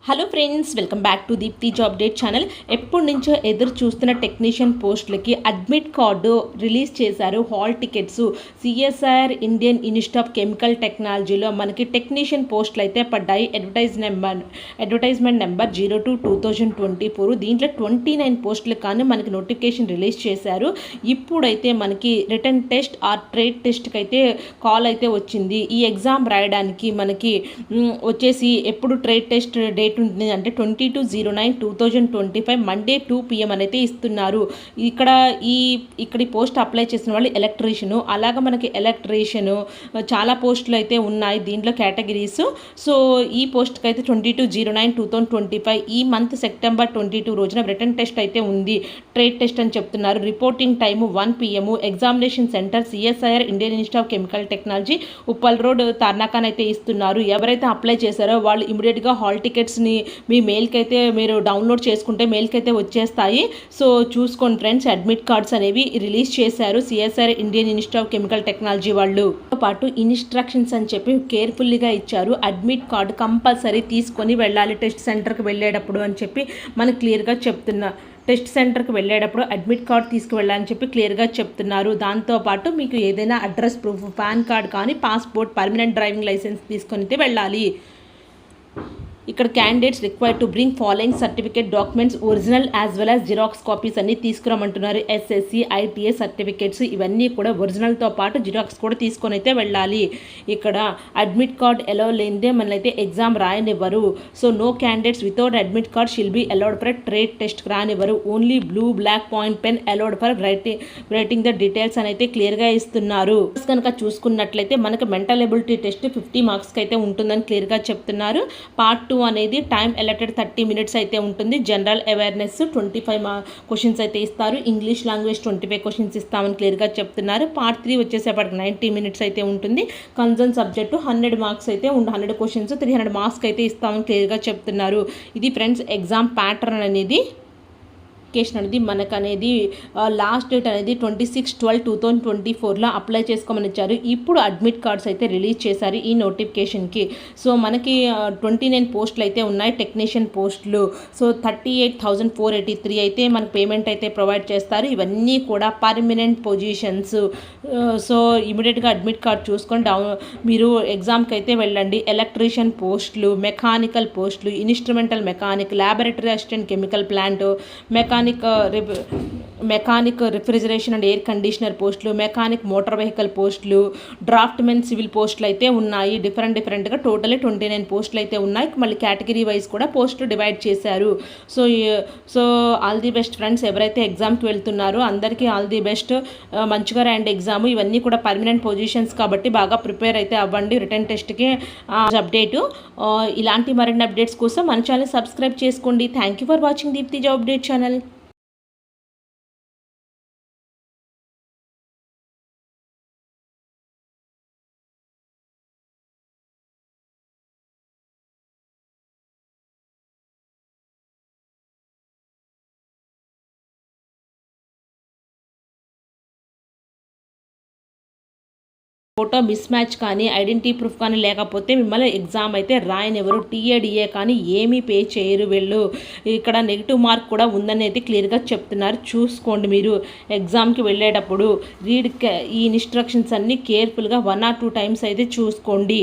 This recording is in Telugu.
Hello friends, welcome back to Deepthi job update channel. ఎప్పటి నుంచో ఎదురు చూస్తున్న టెక్నీషియన్ పోస్టులకి అడ్మిట్ కార్డు రిలీజ్ చేశారు. Hall tickets CSIR Indian institute of chemical టెక్నాలజీలో మనకి టెక్నీషియన్ పోస్టులు అయితే పడ్డాయి. Advertisement number 02/2024. దీంట్లో 29 పోస్టులు కానీ మనకి నోటిఫికేషన్ రిలీజ్ చేశారు. ఇప్పుడైతే మనకి రిటర్న్ టెస్ట్ ఆర్ ట్రేడ్ టెస్ట్కి అయితే కాల్ అయితే వచ్చింది. ఈ ఎగ్జామ్ రాయడానికి మనకి వచ్చేసి ఎప్పుడు ట్రేడ్ టెస్ట్ డేట్ ఉంటుంది అంటే 22/09/2025 మండే 2 PM అయితే ఇస్తున్నారు. ఇక్కడ ఈ పోస్ట్ అప్లై చేసిన వాళ్ళు ఎలక్ట్రీషియను, అలాగా మనకి ఎలక్ట్రీషియను చాలా పోస్టులు అయితే ఉన్నాయి దీంట్లో కేటగిరీస్. సో ఈ పోస్ట్కి అయితే 22/09/2025 ఈ మంత్ సెప్టెంబర్ 22 రోజున రిటర్న్ టెస్ట్ అయితే ఉంది. ట్రేడ్ టెస్ట్ అని చెప్తున్నారు. Reporting time 1 PM. Examination centre CSIR Indian institute of Chemical Technology, Uppal road, తార్నాకాన్ అయితే ఇస్తున్నారు. ఎవరైతే అప్లై చేశారో వాళ్ళు ఇమీడియట్గా హాల్ టికెట్స్ని మీ మెయిల్కి అయితే మీరు డౌన్లోడ్ చేసుకుంటే మెయిల్కి అయితే వచ్చేస్తాయి. సో చూసుకోండి ఫ్రెండ్స్, అడ్మిట్ కార్డ్స్ అనేవి రిలీజ్ చేశారు CSIR Indian institute of Chemical technology వాళ్ళు. పాటు ఇన్స్ట్రక్షన్స్ అని చెప్పి కేర్ఫుల్గా ఇచ్చారు. అడ్మిట్ కార్డు కంపల్సరీ తీసుకొని వెళ్ళాలి టెస్ట్ సెంటర్కి వెళ్ళేటప్పుడు అని చెప్పి మనకు క్లియర్గా చెప్తున్నా. టెస్ట్ సెంటర్కి వెళ్ళేటప్పుడు అడ్మిట్ కార్డ్ తీసుకువెళ్ళాలని చెప్పి క్లియర్గా చెప్తున్నారు. దాంతోపాటు మీకు ఏదైనా అడ్రస్ ప్రూఫ్, పాన్ కార్డ్ కానీ, పాస్పోర్ట్, పర్మనెంట్ డ్రైవింగ్ లైసెన్స్ తీసుకొని అయితే వెళ్ళాలి. ఇక్కడ candidates required to bring following certificate documents original as well as xerox copies అన్ని తీసుకురమ్మంటున్నారు. SSC, ITA సర్టిఫికేట్స్ ఇవన్నీ కూడా ఒరిజినల్తో పాటు జిరాక్స్ కూడా తీసుకొని అయితే వెళ్ళాలి. ఇక్కడ అడ్మిట్ కార్డ్ ఎలో లేనిదే మనైతే ఎగ్జామ్ రాయనివ్వరు. So no candidates without admit card shall be allowed for trade test రానివ్వరు. Only blue black point pen allowed for writing the details అని అయితే క్లియర్గా ఇస్తున్నారు. కనుక చూసుకున్నట్లయితే మనకు మెంటల్ ఎబిలిటీ టెస్ట్ 50 మార్క్స్కి అయితే ఉంటుందని క్లియర్గా చెప్తున్నారు. పార్ట్ 2 అనేది టైం అలెటెడ్ 30 minutes అయితే ఉంటుంది. జనరల్ అవేర్నెస్ 25 క్వశ్చన్స్ అయితే ఇస్తారు. ఇంగ్లీష్ లాంగ్వేజ్ 25 క్వశ్చన్స్ ఇస్తామని క్లియర్గా చెప్తున్నారు. పార్ట్ 3 వచ్చేసేపటికి 90 minutes అయితే ఉంటుంది. కన్సర్న్ సబ్జెక్టు 100 మార్క్స్ అయితే 100 క్వశ్చన్స్ 300 మార్క్స్కి అయితే ఇస్తామని క్లియర్గా చెప్తున్నారు. ఇది ఫ్రెండ్స్ ఎగ్జామ్ ప్యాటర్న్ అనేది అనేది మనకు అనేది లాస్ట్ డేట్ అనేది 26/12/2024లో అప్లై చేసుకోమని ఇచ్చారు. ఇప్పుడు అడ్మిట్ కార్డ్స్ అయితే రిలీజ్ చేశారు ఈ నోటిఫికేషన్కి. సో మనకి 29 పోస్టులు అయితే ఉన్నాయి టెక్నీషియన్ పోస్టులు. సో 38,483 అయితే మనకు పేమెంట్ అయితే ప్రొవైడ్ చేస్తారు. ఇవన్నీ కూడా పర్మనెంట్ పొజిషన్స్. సో ఇమీడియట్గా అడ్మిట్ కార్డ్ చూసుకొని మీరు ఎగ్జామ్కి అయితే వెళ్ళండి. ఎలక్ట్రీషియన్ పోస్టులు, మెకానికల్ పోస్టులు, instrumental mechanic, laboratory assistant chemical plant, mechanic refrigeration and air conditioner పోస్టులు, మెకానిక్ మోటార్ వెహికల్ పోస్టులు, డ్రాఫ్ట్మెన్ సివిల్ పోస్టులు అయితే ఉన్నాయి. డిఫరెంట్గా టోటలీ 29 పోస్టులు అయితే ఉన్నాయి. మళ్ళీ కేటగిరీ వైజ్ కూడా పోస్టులు డివైడ్ చేశారు. So all the best friends. ఎవరైతే ఎగ్జామ్కి వెళ్తున్నారో అందరికీ ఆల్ ది బెస్ట్. మంచిగా రాయండి ఎగ్జామ్. ఇవన్నీ కూడా పర్మనెంట్ పొజిషన్స్ కాబట్టి బాగా ప్రిపేర్ అయితే అవ్వండి రిటర్న్ టెస్ట్కి. అప్డేటు ఇలాంటి మరిన్ని అప్డేట్స్ కోసం మన ఛానల్ సబ్స్క్రైబ్ చేసుకోండి. Thank you for watching Deepthi job update channel. Photo mismatch కానీ, ఐడెంటిటీ ప్రూఫ్ కానీ లేకపోతే మిమ్మల్ని ఎగ్జామ్ అయితే రాయనివ్వరు. TADA కానీ ఏమీ పే చేయరు వీళ్ళు. ఇక్కడ నెగిటివ్ మార్క్ కూడా ఉందని అయితే క్లియర్గా చెప్తున్నారు. చూసుకోండి మీరు ఎగ్జామ్కి వెళ్ళేటప్పుడు ఈ ఇన్స్ట్రక్షన్స్ అన్నీ కేర్ఫుల్గా 1 or 2 times అయితే చూసుకోండి.